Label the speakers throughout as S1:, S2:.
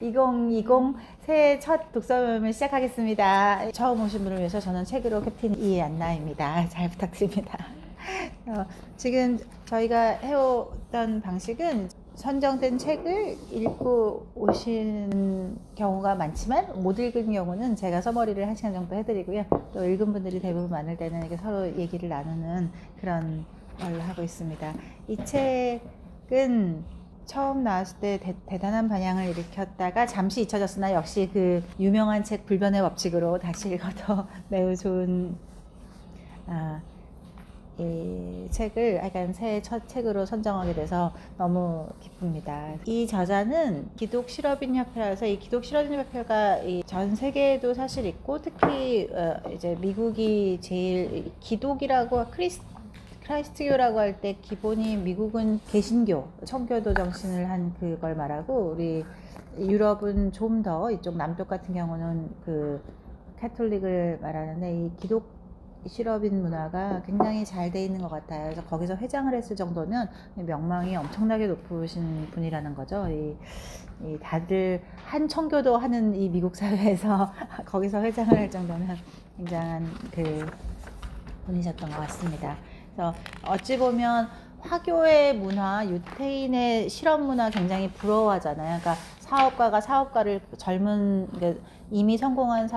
S1: 2020 새해 첫 독서 모임을 시작하겠습니다. 처음 오신 분을 위해서 저는 책으로 캡틴 이안나입니다. 잘 부탁드립니다. 지금 저희가 해오던 방식은 선정된 책을 읽고 오시는 경우가 많지만 못 읽은 경우는 제가 서머리를 1시간 정도 해드리고요. 또 읽은 분들이 대부분 많을 때는 이렇게 서로 얘기를 나누는 그런 걸 하고 있습니다. 이 책은 처음 나왔을 때 대단한 반향을 일으켰다가 잠시 잊혀졌으나 역시 그 유명한 책 불변의 법칙으로 다시 읽어도 매우 좋은 이 책을 약간 새해 첫 책으로 선정하게 돼서 너무 기쁩니다. 이 저자는 기독 실업인 협회라서 이 기독 실업인 협회가 전 세계에도 사실 있고 특히 이제 미국이 제일 기독이라고 크라이스트교라고 할 때 기본이 미국은 개신교, 청교도 정신을 한 그걸 말하고 우리 유럽은 좀 더 이쪽 남쪽 같은 경우는 그 카톨릭을 말하는데 이 기독 실업인 문화가 굉장히 잘 돼 있는 것 같아요. 그래서 거기서 회장을 했을 정도면 명망이 엄청나게 높으신 분이라는 거죠. 다들 한 청교도 하는 이 미국 사회에서 거기서 회장을 할 정도면 굉장한 그 분이셨던 것 같습니다. 그래서 어찌 보면 화교의 문화, 유태인의 실업 문화 굉장히 부러워하잖아요. 그러니까 사업가가 사업가를 그러니까 이미 성공한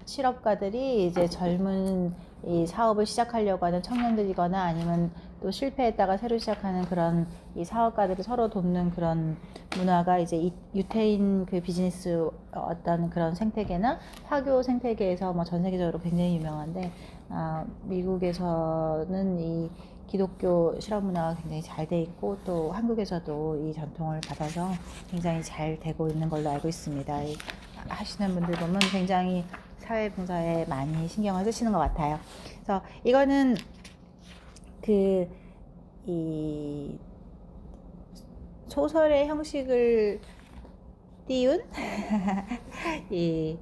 S1: 실업가들이 이제 젊은 이 사업을 시작하려고 하는 청년들이거나 아니면 또 실패했다가 새로 시작하는 그런 이 사업가들을 서로 돕는 그런 문화가 이제 유태인 그 비즈니스 어떤 그런 생태계나 화교 생태계에서 뭐 전 세계적으로 굉장히 유명한데 미국에서는 이 기독교 실업 문화가 굉장히 잘 돼 있고 또 한국에서도 이 전통을 받아서 굉장히 잘 되고 있는 걸로 알고 있습니다. 하시는 분들 보면 굉장히 사회봉사에 많이 신경을 쓰시는 것 같아요. 그래서 이거는 이 소설의 형식을 띄운 이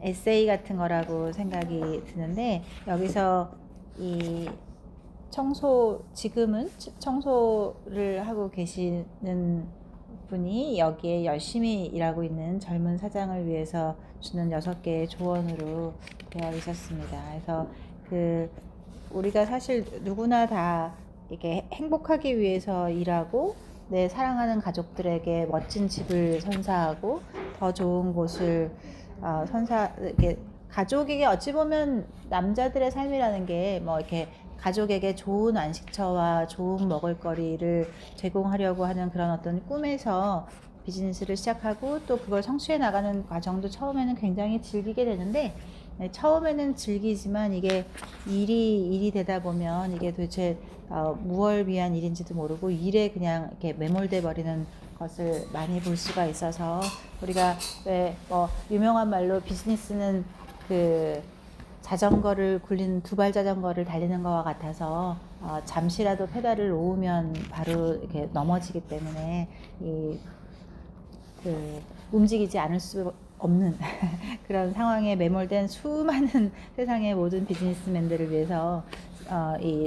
S1: 에세이 같은 거라고 생각이 드는데 여기서 지금은 청소를 하고 계시는 분이 여기에 열심히 일하고 있는 젊은 사장을 위해서 주는 6개의 조언으로 되어 있었습니다. 그래서 우리가 사실 누구나 다 이렇게 행복하기 위해서 일하고 내 사랑하는 가족들에게 멋진 집을 선사하고 더 좋은 곳을 이렇게 가족에게 어찌 보면 남자들의 삶이라는 게 뭐 이렇게 가족에게 좋은 안식처와 좋은 먹을거리를 제공하려고 하는 그런 어떤 꿈에서 비즈니스를 시작하고 또 그걸 성취해 나가는 과정도 처음에는 굉장히 즐기게 되는데 처음에는 즐기지만 이게 일이 되다 보면 이게 도대체 무얼 위한 일인지도 모르고 일에 그냥 이렇게 매몰돼 버리는 것을 많이 볼 수가 있어서 우리가 왜 유명한 말로 비즈니스는 그 자전거를 굴리는 두발 자전거를 달리는 것과 같아서 잠시라도 페달을 놓으면 바로 이렇게 넘어지기 때문에 움직이지 않을 수 없는 그런 상황에 매몰된 수많은 세상의 모든 비즈니스맨들을 위해서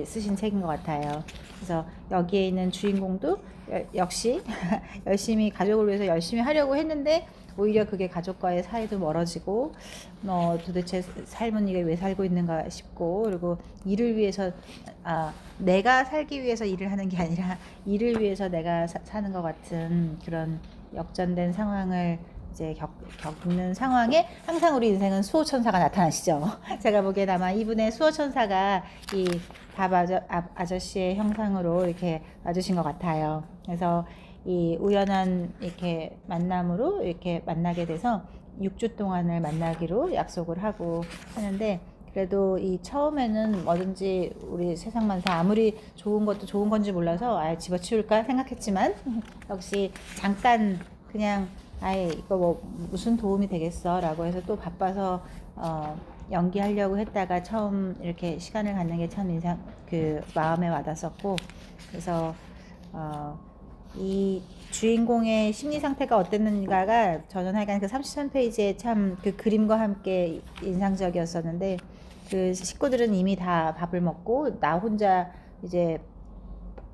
S1: 쓰신 책인 것 같아요. 그래서 여기에 있는 주인공도 역시 열심히 가족을 위해서 열심히 하려고 했는데 오히려 그게 가족과의 사이도 멀어지고 도대체 삶은 이게 왜 살고 있는가 싶고 그리고 일을 위해서 내가 살기 위해서 일을 하는 게 아니라 일을 위해서 내가 사는 것 같은 그런 역전된 상황을 이제 겪는 상황에 항상 우리 인생은 수호천사가 나타나시죠. 제가 보기엔 아마 이분의 수호천사가 이 밥 아저씨의 형상으로 이렇게 와주신 것 같아요. 그래서 이 우연한 이렇게 만남으로 이렇게 만나게 돼서 6주 동안을 만나기로 약속을 하고 하는데 그래도 이 처음에는 뭐든지 우리 세상만사 아무리 좋은 것도 좋은 건지 몰라서 집어치울까 생각했지만 역시 잠깐 그냥 이거 뭐 무슨 도움이 되겠어 라고 해서 또 바빠서 연기하려고 했다가 처음 이렇게 시간을 갖는 게 참 마음에 와닿았었고 그래서 이 주인공의 심리 상태가 어땠는가가 저는 하여간 그 33페이지에 참 그 그림과 함께 인상적이었었는데 그 식구들은 이미 다 밥을 먹고 나 혼자 이제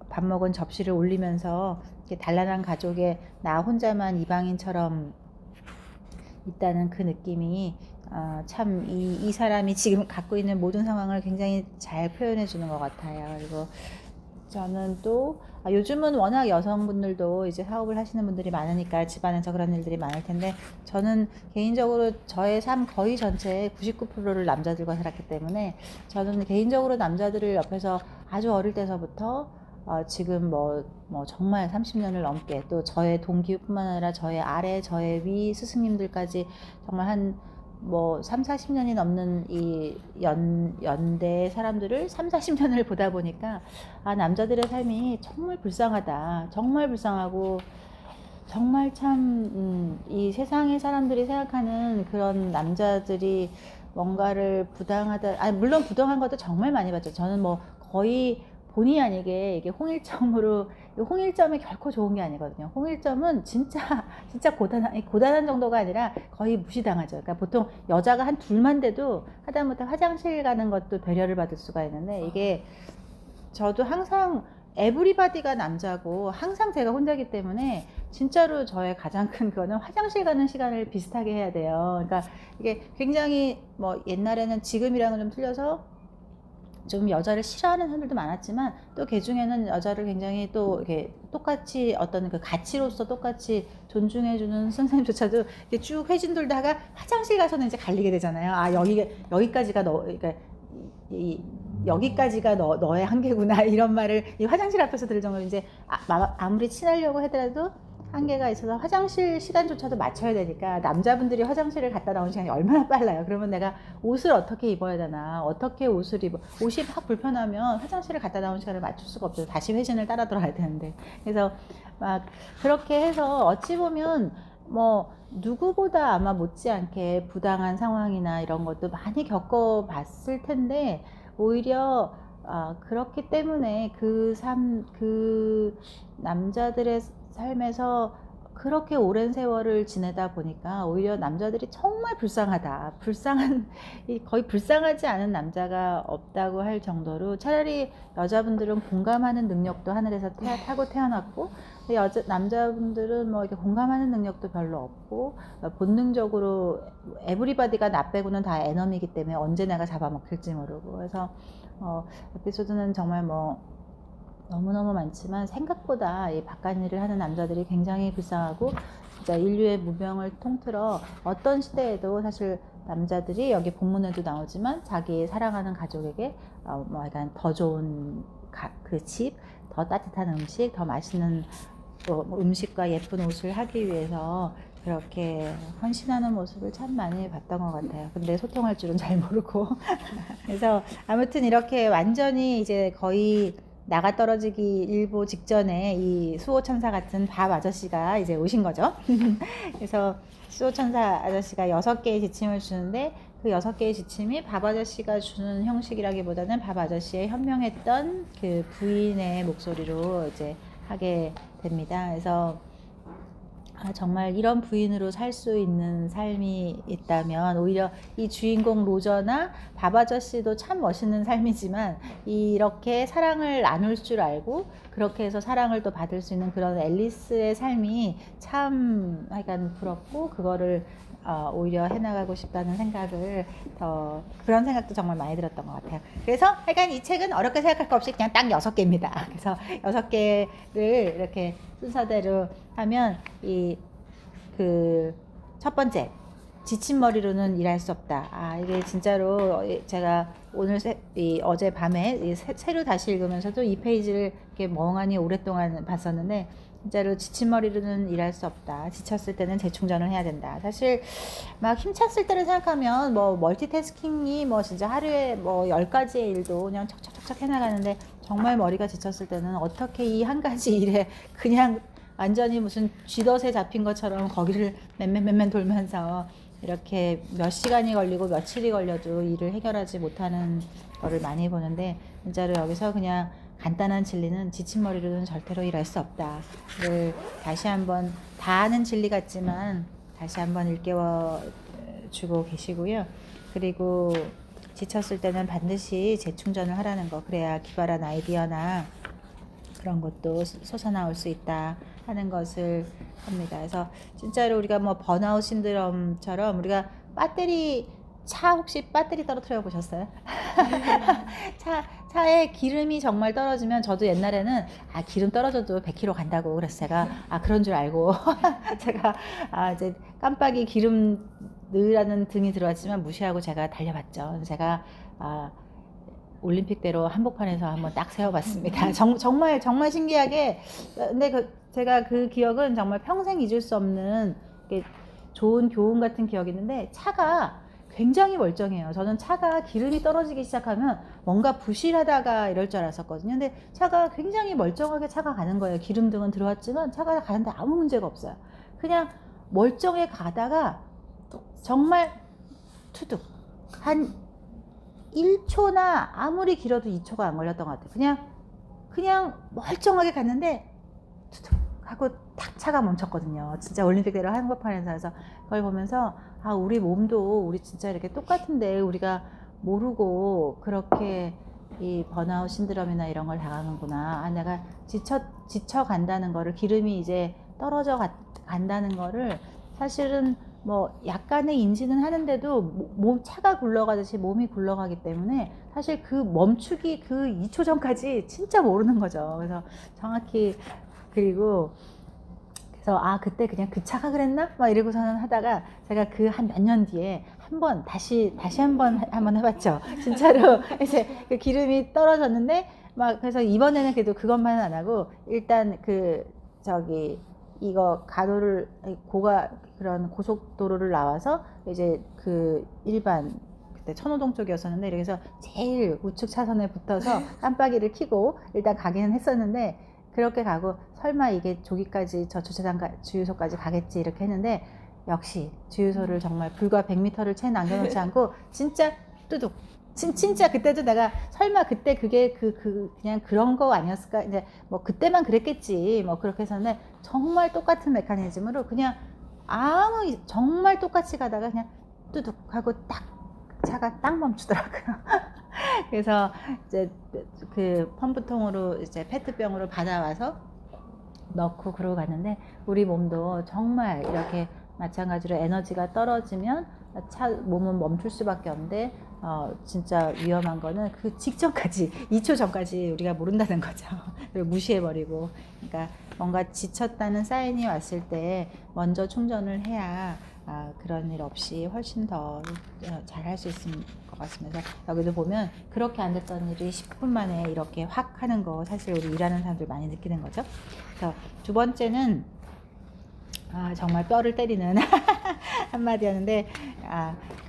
S1: 밥 먹은 접시를 올리면서 이렇게 단란한 가족에 나 혼자만 이방인처럼 있다는 그 느낌이 참 이 사람이 지금 갖고 있는 모든 상황을 굉장히 잘 표현해 주는 것 같아요. 그리고 저는 또 요즘은 워낙 여성분들도 이제 사업을 하시는 분들이 많으니까 집안에서 그런 일들이 많을 텐데, 저는 개인적으로 저의 삶 거의 전체의 99%를 남자들과 살았기 때문에, 저는 개인적으로 남자들을 옆에서 아주 어릴 때서부터 지금 뭐 정말 30년을 넘게, 또 저의 동기뿐만 아니라 저의 아래, 저의 위 스승님들까지 정말 한 뭐 3, 40년이 넘는 이 연대 사람들을 3, 40년을 보다 보니까 남자들의 삶이 정말 불쌍하다. 정말 불쌍하고 정말 참 이 세상의 사람들이 생각하는 그런 남자들이 뭔가를 부당하다. 물론 부당한 것도 정말 많이 봤죠. 저는 뭐 거의 본의 아니게 이게 홍일점이 결코 좋은 게 아니거든요. 홍일점은 진짜 고단한 정도가 아니라 거의 무시당하죠. 그러니까 보통 여자가 한 둘만 돼도 하다못해 화장실 가는 것도 배려를 받을 수가 있는데, 이게 저도 항상 에브리바디가 남자고 항상 제가 혼자기 때문에 진짜로 저의 가장 큰 거는 화장실 가는 시간을 비슷하게 해야 돼요. 그러니까 이게 굉장히 뭐 옛날에는 지금이랑은 좀 틀려서 좀 여자를 싫어하는 사람들도 많았지만, 또 그 중에는 여자를 굉장히 또 이렇게 똑같이 어떤 그 가치로서 똑같이 존중해주는 선생님조차도 이렇게 쭉 회진 돌다가 화장실 가서는 이제 갈리게 되잖아요. 여기까지가 그러니까 여기까지가 너의 한계구나, 이런 말을 이 화장실 앞에서 들을 정도로, 이제 아무리 친하려고 하더라도 한계가 있어서 화장실 시간조차도 맞춰야 되니까, 남자분들이 화장실을 갔다 나오는 시간이 얼마나 빨라요. 그러면 내가 옷을 어떻게 입어야 되나, 어떻게 옷이 막 불편하면 화장실을 갔다 나오는 시간을 맞출 수가 없어요. 다시 회진을 따라 들어가야 되는데. 그래서 막 그렇게 해서 어찌 보면 뭐 누구보다 아마 못지않게 부당한 상황이나 이런 것도 많이 겪어봤을 텐데, 오히려 그렇기 때문에 그 남자들의 삶에서 그렇게 오랜 세월을 지내다 보니까 오히려 남자들이 정말 거의 불쌍하지 않은 남자가 없다고 할 정도로, 차라리 여자분들은 공감하는 능력도 하늘에서 타고 태어났고, 남자분들은 뭐 이렇게 공감하는 능력도 별로 없고, 본능적으로 에브리바디가 나 빼고는 다 에너미이기 때문에 언제 내가 잡아먹힐지 모르고. 그래서 에피소드는 정말 뭐 너무너무 많지만, 생각보다 이 바깥일을 하는 남자들이 굉장히 불쌍하고, 진짜 인류의 무명을 통틀어 어떤 시대에도 사실 남자들이, 여기 본문에도 나오지만 자기 사랑하는 가족에게 뭐 약간 더 좋은 그 집, 더 따뜻한 음식, 더 맛있는 음식과 예쁜 옷을 하기 위해서 그렇게 헌신하는 모습을 참 많이 봤던 것 같아요. 근데 소통할 줄은 잘 모르고. 그래서 아무튼 이렇게 완전히 이제 거의 나가 떨어지기 일보 직전에 이 수호천사 같은 밥 아저씨가 이제 오신 거죠. 그래서 수호천사 아저씨가 6개의 지침을 주는데, 그 6개의 지침이 밥 아저씨가 주는 형식이라기보다는 밥 아저씨의 현명했던 그 부인의 목소리로 이제 하게 됩니다. 그래서 정말 이런 부인으로 살 수 있는 삶이 있다면, 오히려 이 주인공 로저나 밥 아저씨도 참 멋있는 삶이지만, 이렇게 사랑을 나눌 줄 알고 그렇게 해서 사랑을 또 받을 수 있는 그런 앨리스의 삶이 참 약간 부럽고, 그거를 오히려 해나가고 싶다는 그런 생각도 정말 많이 들었던 것 같아요. 그래서 약간 이 책은 어렵게 생각할 거 없이 그냥 딱 6개입니다. 그래서 6개를 이렇게 순서대로 하면, 첫 번째, 지친머리로는 일할 수 없다. 이게 진짜로 제가 어젯밤에 새로 다시 읽으면서도 이 페이지를 이렇게 멍하니 오랫동안 봤었는데, 진짜로 지친머리로는 일할 수 없다. 지쳤을 때는 재충전을 해야 된다. 사실 막 힘찼을 때를 생각하면 뭐 멀티태스킹이 뭐 진짜 하루에 뭐 10가지의 일도 그냥 척척척척 해나가는데, 정말 머리가 지쳤을 때는 어떻게 이 한 가지 일에 그냥 완전히 무슨 쥐덫에 잡힌 것처럼 거기를 맨맨 돌면서 이렇게 몇 시간이 걸리고 며칠이 걸려도 일을 해결하지 못하는 거를 많이 보는데, 진짜로 여기서 그냥 간단한 진리는 지친 머리로는 절대로 일할 수 없다를 다시 한번, 다 아는 진리 같지만 다시 한번 일깨워 주고 계시고요. 그리고 지쳤을 때는 반드시 재충전을 하라는 거, 그래야 기발한 아이디어나 그런 것도 솟아나올 수 있다 하는 것을 합니다. 그래서 진짜로 우리가 뭐 번아웃 신드롬처럼 우리가 차 혹시 배터리 떨어뜨려 보셨어요? 차에 기름이 정말 떨어지면 저도 옛날에는 기름 떨어져도 100km 간다고 그래서 제가 그런 줄 알고 제가 이제 깜빡이 기름 넣으라는 등이 들어왔지만 무시하고 제가 달려봤죠. 제가 올림픽대로 한복판에서 한번 딱 세워봤습니다. 정말 신기하게. 근데 제가 그 기억은 정말 평생 잊을 수 없는 좋은 교훈 같은 기억이 있는데, 차가 굉장히 멀쩡해요. 저는 차가 기름이 떨어지기 시작하면 뭔가 부실하다가 이럴 줄 알았었거든요. 근데 차가 굉장히 멀쩡하게 차가 가는 거예요. 기름등은 들어왔지만 차가 가는데 아무 문제가 없어요. 그냥 멀쩡해 가다가 정말 투둑 한 1초나 아무리 길어도 2초가 안 걸렸던 것 같아요. 그냥 멀쩡하게 갔는데 투둑 하고 탁 차가 멈췄거든요. 진짜 올림픽대로 한복판에서. 해서 그걸 보면서 우리 몸도 우리 진짜 이렇게 똑같은데 우리가 모르고 그렇게 이 번아웃 신드롬이나 이런 걸 당하는구나. 내가 지쳐 간다는 거를, 기름이 이제 떨어져 간다는 거를 사실은 뭐 약간의 인지는 하는데도 차가 굴러가듯이 몸이 굴러가기 때문에 사실 그 멈추기 그 2초 전까지 진짜 모르는 거죠. 그래서 정확히, 그리고 그래서 그때 그냥 그 차가 그랬나? 막 이러고서는 하다가 제가 그 한 몇 년 뒤에 다시 한번 해봤죠. 진짜로 이제 그 기름이 떨어졌는데 그래서 이번에는 그래도 그것만은 안 하고 일단 이거 그런 고속도로를 나와서 이제 그 일반, 그때 천호동 쪽이었었는데, 이렇게 해서 제일 우측 차선에 붙어서 깜빡이를 켜고 일단 가기는 했었는데, 그렇게 가고 설마 이게 저기까지 저 주유소까지 가겠지 이렇게 했는데, 역시 주유소를 정말 불과 100m를 채 남겨놓지 않고 진짜 뚜둑. 진짜 그때도 내가 설마 그때 그게 그냥 그런 거 아니었을까, 이제 뭐 그때만 그랬겠지 뭐 그렇게 했었는데, 정말 똑같은 메커니즘으로 그냥 정말 똑같이 가다가 그냥 뚜둑 하고 딱 차가 딱 멈추더라고요. 그래서 이제 그 펌프통으로 이제 페트병으로 받아와서 넣고 그러고 갔는데, 우리 몸도 정말 이렇게 마찬가지로 에너지가 떨어지면 몸은 멈출 수밖에 없는데, 진짜 위험한 거는 그 직전까지 2초 전까지 우리가 모른다는 거죠. 그리고 무시해버리고. 그러니까 뭔가 지쳤다는 사인이 왔을 때 먼저 충전을 해야 그런 일 없이 훨씬 더 잘 할 수 있을 것 같습니다. 여기도 보면 그렇게 안 됐던 일이 10분 만에 이렇게 확 하는 거, 사실 우리 일하는 사람들 많이 느끼는 거죠. 그래서 두 번째는 정말 뼈를 때리는 한마디였는데,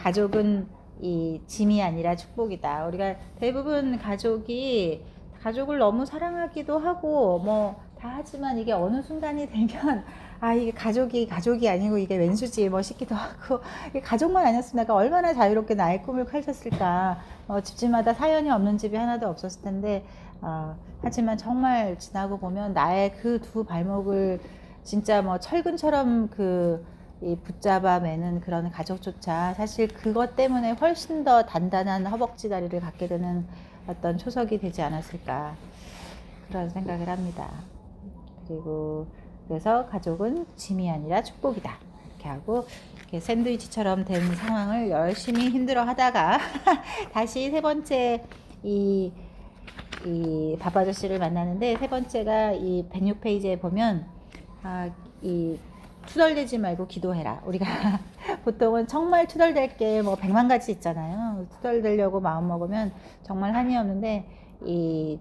S1: 가족은 이 짐이 아니라 축복이다. 우리가 대부분 가족을 너무 사랑하기도 하고 뭐 다 하지만, 이게 어느 순간이 되면 이게 가족이 아니고 이게 왼수지 뭐 싶기도 하고, 이게 가족만 아니었으면 내가 얼마나 자유롭게 나의 꿈을 펼쳤을까. 집집마다 사연이 없는 집이 하나도 없었을 텐데, 하지만 정말 지나고 보면 나의 그 두 발목을 진짜 뭐 철근처럼 이 붙잡아 매는 그런 가족조차 사실 그것 때문에 훨씬 더 단단한 허벅지 다리를 갖게 되는 어떤 초석이 되지 않았을까, 그런 생각을 합니다. 그래서 가족은 짐이 아니라 축복이다 이렇게 하고, 이렇게 샌드위치처럼 된 상황을 열심히 힘들어 하다가 다시 세 번째 이 밥아저씨를 만나는데, 세 번째가 이 106페이지에 보면 이 투덜대지 말고 기도해라. 우리가 보통은 정말 투덜댈 게 뭐 100만 가지 있잖아요. 투덜대려고 마음 먹으면 정말 한이 없는데, 이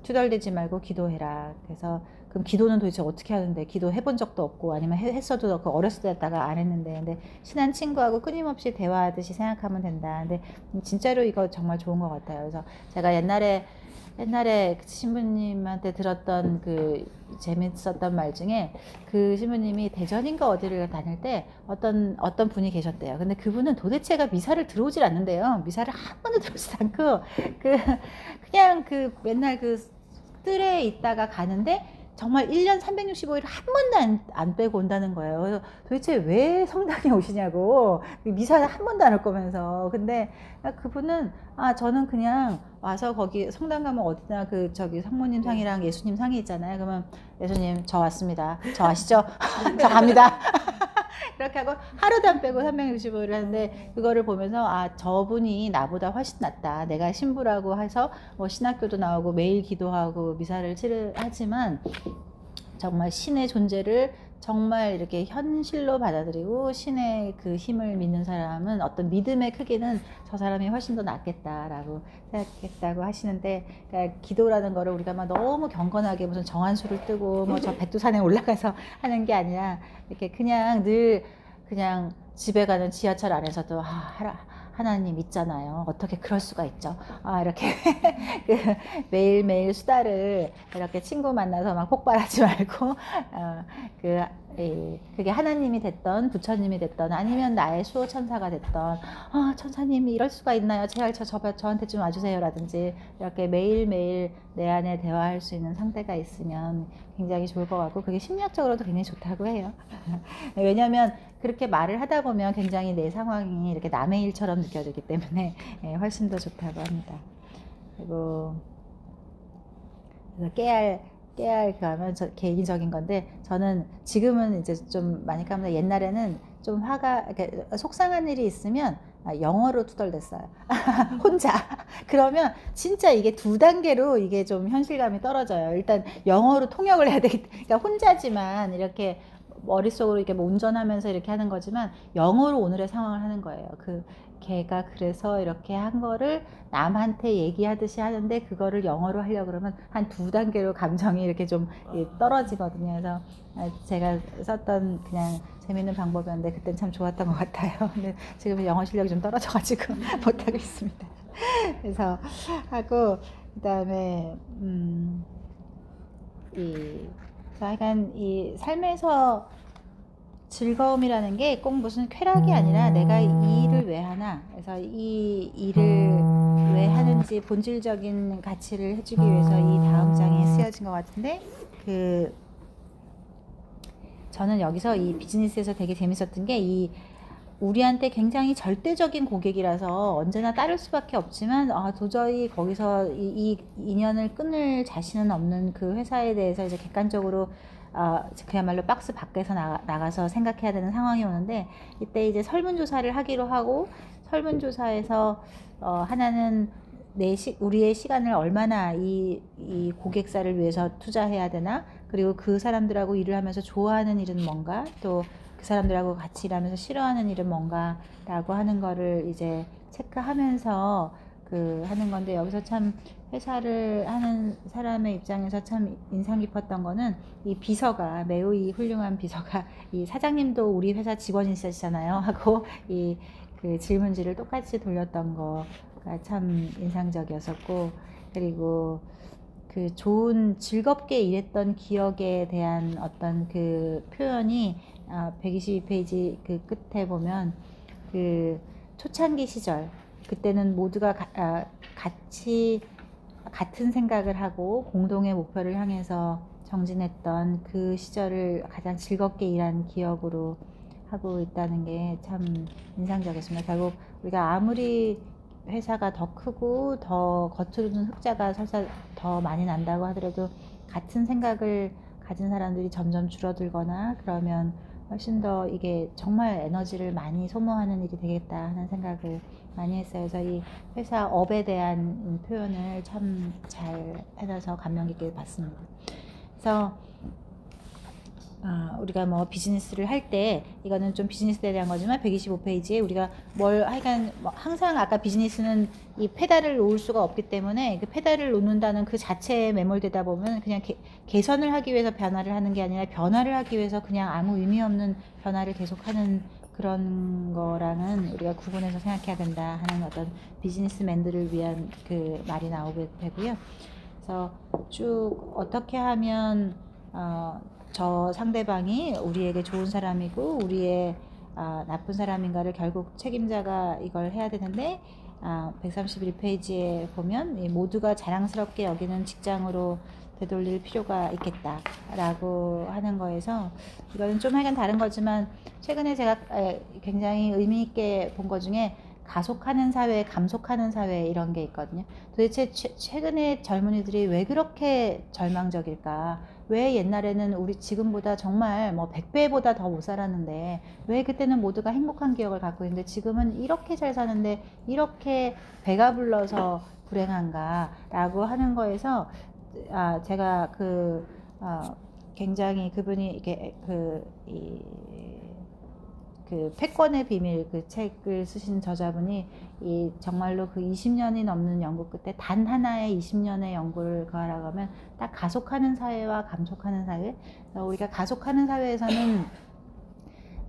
S1: 투덜대지 말고 기도해라. 그래서 그럼 기도는 도대체 어떻게 하는데, 기도 해본 적도 없고, 아니면 했어도 어렸을 때 했다가 안 했는데, 근데 친한 친구하고 끊임없이 대화하듯이 생각하면 된다. 근데 진짜로 이거 정말 좋은 것 같아요. 그래서 제가 옛날에 신부님한테 들었던 그 재밌었던 말 중에, 그 신부님이 대전인가 어디를 다닐 때 어떤 분이 계셨대요. 근데 그분은 도대체가 미사를 들어오질 않는데요. 미사를 한 번도 들어오지 않고 그냥 맨날 뜰에 있다가 가는데, 정말 1년 365일 한 번도 안 빼고 온다는 거예요. 그래서 도대체 왜 성당에 오시냐고. 미사를 한 번도 안 할 거면서. 근데 그분은 저는 그냥 와서 거기 성당 가면 어디나 저기 성모님 상이랑 예수님 상이 있잖아요. 그러면 예수님 저 왔습니다. 저 아시죠? 저 갑니다. 그렇게 하고 하루도 안 빼고 365일을 하는데, 그거를 보면서 저분이 나보다 훨씬 낫다. 내가 신부라고 해서 뭐 신학교도 나오고 매일 기도하고 미사를 하지만 정말 신의 존재를 정말 이렇게 현실로 받아들이고 신의 그 힘을 믿는 사람은 어떤 믿음의 크기는 저 사람이 훨씬 더 낫겠다라고 생각했다고 하시는데, 그러니까 기도라는 거를 우리가 막 너무 경건하게 무슨 정한수를 뜨고 뭐 저 백두산에 올라가서 하는 게 아니라, 이렇게 그냥 늘 그냥 집에 가는 지하철 안에서도 하나님 있잖아요. 어떻게 그럴 수가 있죠? 이렇게 그 매일매일 수다를 이렇게 친구 만나서 막 폭발하지 말고, 그게 하나님이 됐던 부처님이 됐던 아니면 나의 수호천사가 됐던, 천사님이 이럴 수가 있나요? 제발 저한테 좀 와주세요 라든지, 이렇게 매일매일 내 안에 대화할 수 있는 상태가 있으면 굉장히 좋을 것 같고, 그게 심리학적으로도 굉장히 좋다고 해요. 왜냐하면 그렇게 말을 하다 보면 굉장히 내 상황이 이렇게 남의 일처럼 느껴지기 때문에 훨씬 더 좋다고 합니다. 그리고 깨알 그하면 개인적인 건데, 저는 지금은 이제 좀 많이 까먹는데, 옛날에는 좀 속상한 일이 있으면 영어로 투덜댔어요. 혼자. 그러면 진짜 이게 2단계로 이게 좀 현실감이 떨어져요. 일단 영어로 통역을 해야 되기 때문에, 그러니까 혼자지만 이렇게 머릿속으로 이렇게 뭐 운전하면서 이렇게 하는 거지만 영어로 오늘의 상황을 하는 거예요. 걔가 그래서 이렇게 한 거를 남한테 얘기하듯이 하는데, 그거를 영어로 하려고 그러면 한 2단계로 감정이 이렇게 좀 떨어지거든요. 그래서 제가 썼던 그냥 재밌는 방법이었는데, 그땐 참 좋았던 것 같아요. 근데 지금은 영어 실력이 좀 떨어져가지고 못하고 있습니다. 그래서 하고, 그 다음에 약간 이 삶에서 즐거움이라는 게 꼭 무슨 쾌락이 아니라, 내가 이 일을 왜 하나, 그래서 이 일을 왜 하는지 본질적인 가치를 해주기 위해서 이 다음 장에 쓰여진 것 같은데, 저는 여기서 이 비즈니스에서 되게 재밌었던 게, 우리한테 굉장히 절대적인 고객이라서 언제나 따를 수밖에 없지만, 도저히 거기서 이 인연을 끊을 자신은 없는 그 회사에 대해서 이제 객관적으로 그야말로 박스 밖에서 나가서 생각해야 되는 상황이 오는데, 이때 이제 설문조사를 하기로 하고, 설문조사에서 하나는 우리의 시간을 얼마나 이 고객사를 위해서 투자해야 되나, 그리고 그 사람들하고 일을 하면서 좋아하는 일은 뭔가, 또 그 사람들하고 같이 일하면서 싫어하는 일은 뭔가 라고 하는 거를 이제 체크하면서 하는 건데, 여기서 참 회사를 하는 사람의 입장에서 참 인상 깊었던 거는, 이 비서가, 매우 이 훌륭한 비서가, 이 사장님도 우리 회사 직원이시잖아요 하고 그 질문지를 똑같이 돌렸던 거가 참 인상적이었었고, 그리고 좋은 즐겁게 일했던 기억에 대한 어떤 그 표현이 122페이지 그 끝에 보면, 초창기 시절, 그때는 모두가 같이 같은 생각을 하고 공동의 목표를 향해서 정진했던 그 시절을 가장 즐겁게 일한 기억으로 하고 있다는 게 참 인상적이었습니다. 결국 우리가 아무리 회사가 더 크고 더 겉으로는 흑자가 설사 더 많이 난다고 하더라도, 같은 생각을 가진 사람들이 점점 줄어들거나 그러면 훨씬 더 이게 정말 에너지를 많이 소모하는 일이 되겠다 하는 생각을 많이 했어요. 그래서 이 회사 업에 대한 표현을 참 잘 해놔서 감명 깊게 봤습니다. 그래서 우리가 뭐 비즈니스를 할 때, 이거는 좀 비즈니스에 대한 거지만 125페이지에 우리가 하여간 항상 아까 비즈니스는 이 페달을 놓을 수가 없기 때문에, 그 페달을 놓는다는 그 자체에 매몰되다 보면 그냥 개선을 하기 위해서 변화를 하는 게 아니라, 변화를 하기 위해서 그냥 아무 의미 없는 변화를 계속하는 그런 거랑은 우리가 구분해서 생각해야 된다 하는 어떤 비즈니스맨들을 위한 그 말이 나오게 되고요. 그래서 쭉 어떻게 하면 저 상대방이 우리에게 좋은 사람이고 우리의 나쁜 사람인가를 결국 책임자가 이걸 해야 되는데, 131페이지에 보면 모두가 자랑스럽게 여기는 직장으로 되돌릴 필요가 있겠다라고 하는 거에서, 이거는 좀 약간 다른 거지만 최근에 제가 굉장히 의미 있게 본 것 중에 가속하는 사회, 감속하는 사회 이런 게 있거든요. 도대체 최근에 젊은이들이 왜 그렇게 절망적일까? 왜 옛날에는 우리 지금보다 정말 뭐 100배보다 더 못 살았는데 왜 그때는 모두가 행복한 기억을 갖고 있는데 지금은 이렇게 잘 사는데 이렇게 배가 불러서 불행한가? 라고 하는 거에서 제가 굉장히 그분이 이게 그 패권의 비밀 그 책을 쓰신 저자분이 정말로 그 20년이 넘는 연구 끝에 단 하나의 20년의 연구를 하라고 하면 딱 가속하는 사회와 감속하는 사회. 우리가 가속하는 사회에서는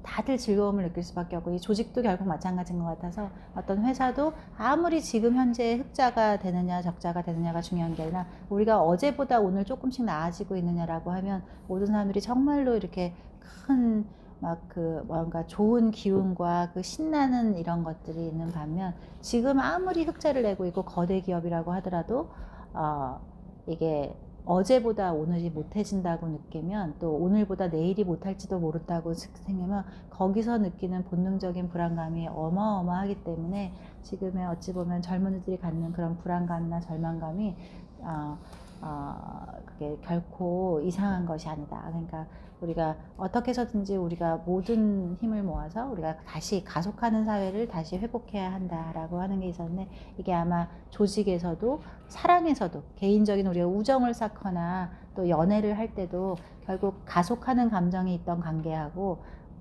S1: 다들 즐거움을 느낄 수밖에 없고, 이 조직도 결국 마찬가지인 것 같아서 어떤 회사도 아무리 지금 현재 흑자가 되느냐 적자가 되느냐가 중요한 게 아니라 우리가 어제보다 오늘 조금씩 나아지고 있느냐라고 하면 모든 사람들이 정말로 이렇게 큰 뭔가 좋은 기운과 그 신나는 이런 것들이 있는 반면, 지금 아무리 흑자를 내고 있고 거대 기업이라고 하더라도 이게 어제보다 오늘이 못해진다고 느끼면, 또 오늘보다 내일이 못할지도 모른다고 생기면 거기서 느끼는 본능적인 불안감이 어마어마하기 때문에 지금의 어찌 보면 젊은이들이 갖는 그런 불안감이나 절망감이 그게 결코 이상한 것이 아니다. 그러니까 우리가 어떻게 해서든지 우리가 모든 힘을 모아서 우리가 다시 가속하는 사회를 다시 회복해야 한다라고 하는 게 있었는데, 이게 아마 조직에서도 사랑에서도 개인적인 우리가 우정을 쌓거나 또 연애를 할 때도 결국 가속하는 감정이 있던 관계하고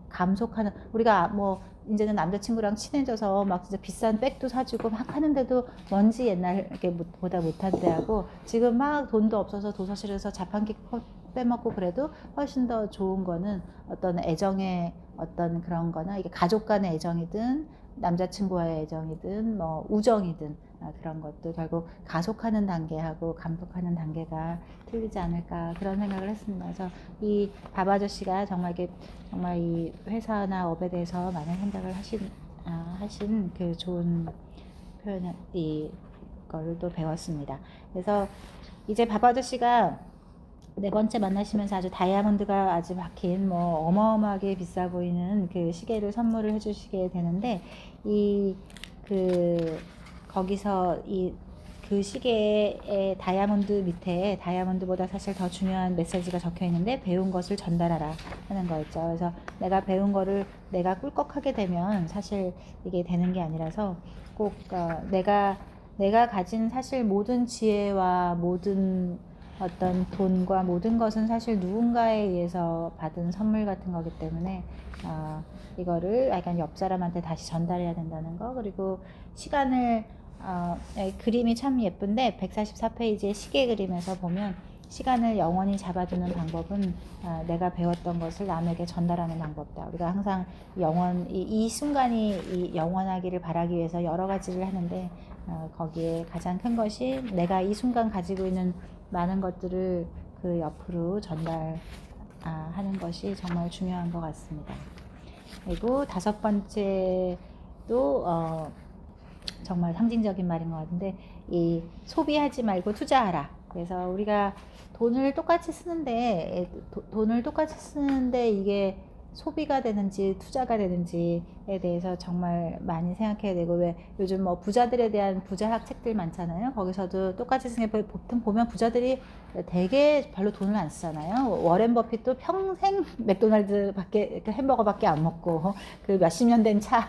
S1: 감속하는, 우리가 뭐 이제는 남자친구랑 친해져서 막 진짜 비싼 백도 사주고 막 하는데도 뭔지 옛날 보다 못한 때하고 지금 막 돈도 없어서 도서실에서 자판기 빼먹고 그래도 훨씬 더 좋은 거는 어떤 애정의 어떤 그런 거나, 이게 가족 간의 애정이든 남자친구와의 애정이든 뭐 우정이든 그런 것도 결국 가속하는 단계하고 감속하는 단계가 틀리지 않을까, 그런 생각을 했습니다. 그래서 이 밥 아저씨가 정말 이 회사나 업에 대해서 많은 생각을 하신 그 좋은 표현, 이거를 또 배웠습니다. 그래서 이제 밥 아저씨가 네 번째 만나시면서 아주 다이아몬드가 아주 박힌 뭐 어마어마하게 비싸 보이는 그 시계를 선물을 해주시게 되는데, 거기서 그 시계의 다이아몬드 밑에 다이아몬드보다 사실 더 중요한 메시지가 적혀 있는데, 배운 것을 전달하라 하는 거였죠. 그래서 내가 배운 거를 내가 꿀꺽하게 되면 사실 이게 되는 게 아니라서 꼭 내가 가진 사실 모든 지혜와 모든 어떤 돈과 모든 것은 사실 누군가에 의해서 받은 선물 같은 거기 때문에 이거를 약간 옆 사람한테 다시 전달해야 된다는 거. 그리고 시간을 그림이 참 예쁜데 144페이지의 시계 그림에서 보면 시간을 영원히 잡아두는 방법은 내가 배웠던 것을 남에게 전달하는 방법이다. 우리가 항상 이 순간이 영원하기를 바라기 위해서 여러 가지를 하는데, 거기에 가장 큰 것이 내가 이 순간 가지고 있는 많은 것들을 그 옆으로 전달하는 것이 정말 중요한 것 같습니다. 그리고 다섯 번째도 정말 상징적인 말인 것 같은데, 이 소비하지 말고 투자하라. 그래서 우리가 돈을 똑같이 쓰는데 이게 소비가 되는지 투자가 되는지에 대해서 정말 많이 생각해야 되고, 왜 요즘 뭐 부자들에 대한 부자학 책들 많잖아요. 거기서도 똑같이 생각해 보통 보면 부자들이 되게 별로 돈을 안 쓰잖아요. 워렌 버핏도 평생 맥도날드 햄버거밖에 안 먹고 그 몇십 년 된 차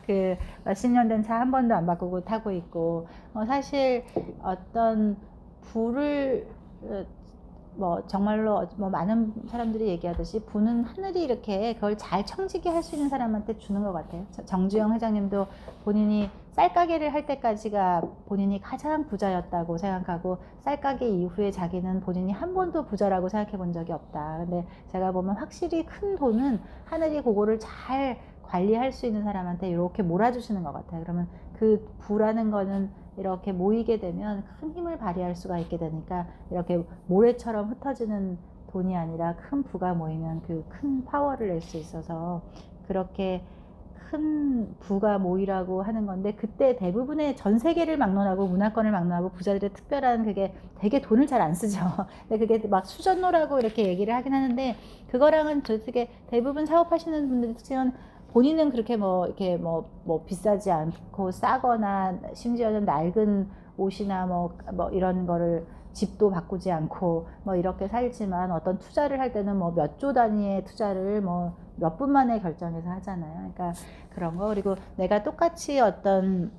S1: 그 몇십 년 된 차 한 번도 안 바꾸고 타고 있고, 사실 어떤 부를 뭐 정말로 뭐 많은 사람들이 얘기하듯이 부는 하늘이 이렇게 그걸 잘 청지게 할 수 있는 사람한테 주는 것 같아요. 정주영 회장님도 본인이 쌀가게를 할 때까지가 본인이 가장 부자였다고 생각하고, 쌀가게 이후에 자기는 본인이 한 번도 부자라고 생각해 본 적이 없다. 근데 제가 보면 확실히 큰 돈은 하늘이 그거를 잘 관리할 수 있는 사람한테 이렇게 몰아주시는 것 같아요. 그러면 그 부라는 거는 이렇게 모이게 되면 큰 힘을 발휘할 수가 있게 되니까, 이렇게 모래처럼 흩어지는 돈이 아니라 큰 부가 모이면 그 큰 파워를 낼 수 있어서, 그렇게 큰 부가 모이라고 하는 건데, 그때 대부분의 전 세계를 막론하고 문화권을 막론하고 부자들의 특별한 그게 되게 돈을 잘 안 쓰죠. 근데 그게 막 수전노라고 이렇게 얘기를 하긴 하는데, 그거랑은 되게 대부분 사업하시는 분들의 특징은 본인은 그렇게 뭐 이렇게 뭐 비싸지 않고 싸거나 심지어는 낡은 옷이나 뭐 이런 거를 집도 바꾸지 않고 뭐 이렇게 살지만, 어떤 투자를 할 때는 뭐 몇 조 단위의 투자를 뭐 몇 분 만에 결정해서 하잖아요. 그러니까 그런 거. 그리고 내가 똑같이 어떤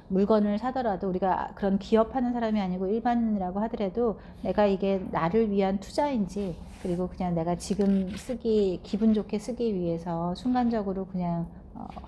S1: 물건을 사더라도, 우리가 그런 기업하는 사람이 아니고 일반인이라고 하더라도, 내가 이게 나를 위한 투자인지, 그리고 그냥 내가 지금 기분 좋게 쓰기 위해서 순간적으로 그냥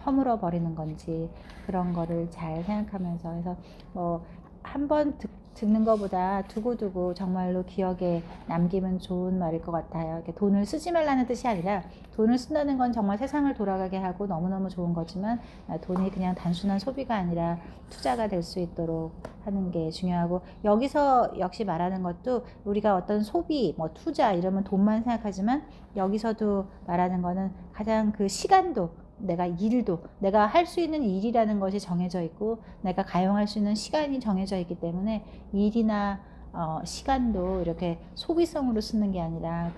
S1: 허물어 버리는 건지, 그런 거를 잘 생각하면서 해서 뭐 한 번 듣는 것보다 두고두고 정말로 기억에 남기면 좋은 말일 것 같아요. 이렇게 돈을 쓰지 말라는 뜻이 아니라, 돈을 쓴다는 건 정말 세상을 돌아가게 하고 너무너무 좋은 거지만, 돈이 그냥 단순한 소비가 아니라 투자가 될 수 있도록 하는 게 중요하고, 여기서 역시 말하는 것도, 우리가 어떤 소비, 뭐 투자 이러면 돈만 생각하지만, 여기서도 말하는 거는 가장 그 시간도, 내가 할 수 있는 일이라는 것이 정해져 있고, 내가 가용할 수 있는 시간이 정해져 있기 때문에, 일이나 시간도 이렇게 소비성으로 쓰는 게 아니라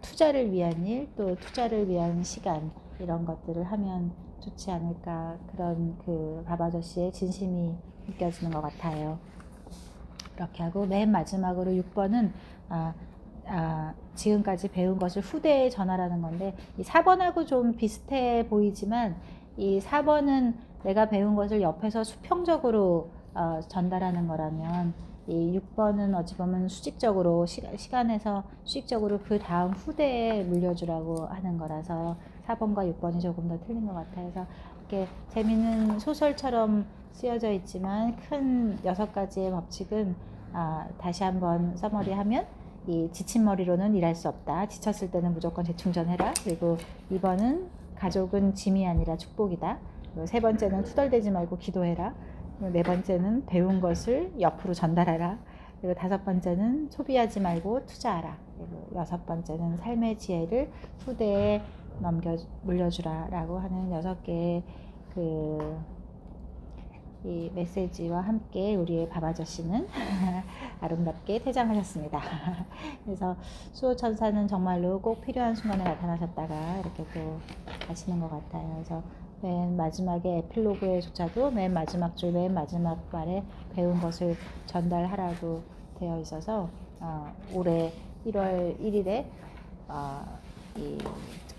S1: 투자를 위한 일, 또 투자를 위한 시간, 이런 것들을 하면 좋지 않을까, 그런 밥 아저씨의 진심이 느껴지는 것 같아요. 그렇게 하고, 맨 마지막으로 6번은 지금까지 배운 것을 후대에 전하라는 건데, 이 4번하고 좀 비슷해 보이지만, 이 4번은 내가 배운 것을 옆에서 수평적으로 전달하는 거라면, 이 6번은 어찌 보면 수직적으로, 시간에서 수직적으로 그 다음 후대에 물려주라고 하는 거라서 4번과 6번이 조금 더 틀린 것 같아요. 그래서 이렇게 재밌는 소설처럼 쓰여져 있지만, 큰 6가지의 법칙은 다시 한번 서머리하면, 이 지친 머리로는 일할 수 없다. 지쳤을 때는 무조건 재충전해라. 그리고 2번은 가족은 짐이 아니라 축복이다. 그리고 3번째는 투덜대지 말고 기도해라. 그리고 4번째는 배운 것을 옆으로 전달하라. 그리고 5번째는 소비하지 말고 투자하라. 그리고 6번째는 삶의 지혜를 후대에 물려주라 라고 하는 6개의 이 메시지와 함께 우리의 밥 아저씨는 아름답게 퇴장하셨습니다. 그래서 수호천사는 정말로 꼭 필요한 순간에 나타나셨다가 이렇게 또 가시는 것 같아요. 그래서 맨 마지막에 에필로그에조차도 맨 마지막 줄, 맨 마지막 말에 배운 것을 전달하라고 되어 있어서, 올해 1월 1일에 이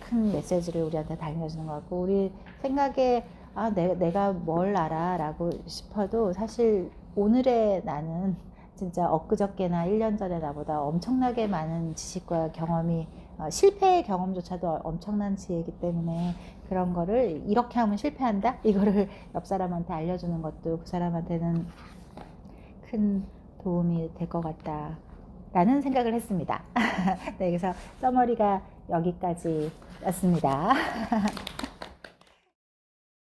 S1: 큰 메시지를 우리한테 달려주는 것 같고, 우리 생각에 내가 뭘 알아 라고 싶어도, 사실 오늘의 나는 진짜 엊그저께나 1년 전에 나보다 엄청나게 많은 지식과 경험이, 실패의 경험조차도 엄청난 지혜이기 때문에, 그런 거를 이렇게 하면 실패한다? 이거를 옆 사람한테 알려주는 것도 그 사람한테는 큰 도움이 될 것 같다 라는 생각을 했습니다. 네, 그래서 서머리가 여기까지였습니다.